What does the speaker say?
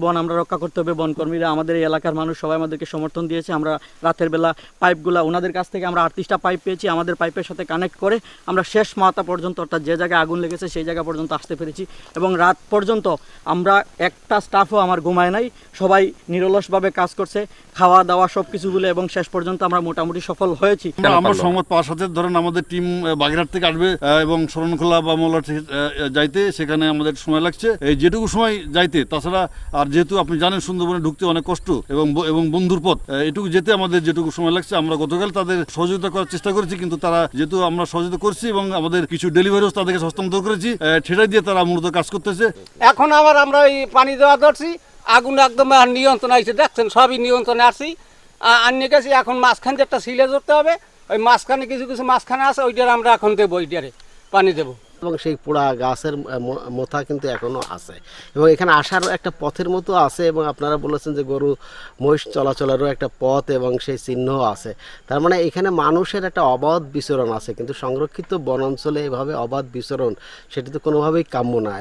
বন আমরা রক্ষা করতে হবে। বনকর্মীরা, আমাদের এই এলাকার মানুষ সবাই আমাদেরকে সমর্থন দিয়েছে। আমরা রাতের বেলা পাইপগুলা ওনাদের কাছ থেকে আমরা 38টা পাইপ পেয়েছি। আমাদের পাইপের সাথে কানেক্ট করে আমরা শেষ মাথা পর্যন্ত, অর্থাৎ যে জায়গায় আগুন লেগেছে সেই জায়গা পর্যন্ত আসতে পেরেছি। এবং রাত পর্যন্ত আমরা একটা স্টাফও আমার ঘুমায় নাই, সবাই নিরলসভাবে কাজ করছে, খাওয়া দাওয়া সব কিছু বলে, এবং শেষ পর্যন্ত আমরা মোটামুটি সফল হয়েছি। আমরা সংবাদ পাওয়ার সাথে ধরেন আমাদের টিম বাগেরহাট থেকে আসবে এবং শরণখোলা বা মোল্লা যাইতে সেখানে আমাদের সময় লাগছে যেটুকু সময় যাইতে। তাছাড়া আর যেহেতু আপনি জানেন সুন্দরবনে ঢুকতে অনেক কষ্ট এবং বন্ধুর পথ, এটুকু যেতে আমাদের যেটুকু সময় লাগছে, আমরা গতকাল তাদের সহযোগিতা করার চেষ্টা করেছি, কিন্তু তারা যেহেতু আমরা সহযোগিতা করছি এবং আমাদের কিছু ডেলিভারিও তাদেরকে হস্তান্তর করেছি, সেটাই দিয়ে তারা মূলত কাজ করতেছে। এখন আবার আমরা এই পানি দেওয়া ধরছি, আগুন একদম নিয়ন্ত্রণ আসছে, দেখছেন সবই নিয়ন্ত্রণে আসছি, আনিয়ে গেছি। এখন মাঝখানে একটা সিলে ধরতে হবে, ওই মাঝখানে কিছু কিছু মাঝখানে আছে, ওইটার আমরা এখন দেবো, ওইটারে পানি দেবো। এবং সেই পোড়া গাছের মোথা কিন্তু এখনও আছে এবং এখানে আসার একটা পথের মতো আছে। এবং আপনারা বলেছেন যে গরু মহিষ চলাচলেরও একটা পথ এবং সেই চিহ্নও আছে। তার মানে এখানে মানুষের একটা অবাধ বিচরণ আছে, কিন্তু সংরক্ষিত বনাঞ্চলে এভাবে অবাধ বিচরণ সেটা তো কোনোভাবেই কাম্য না।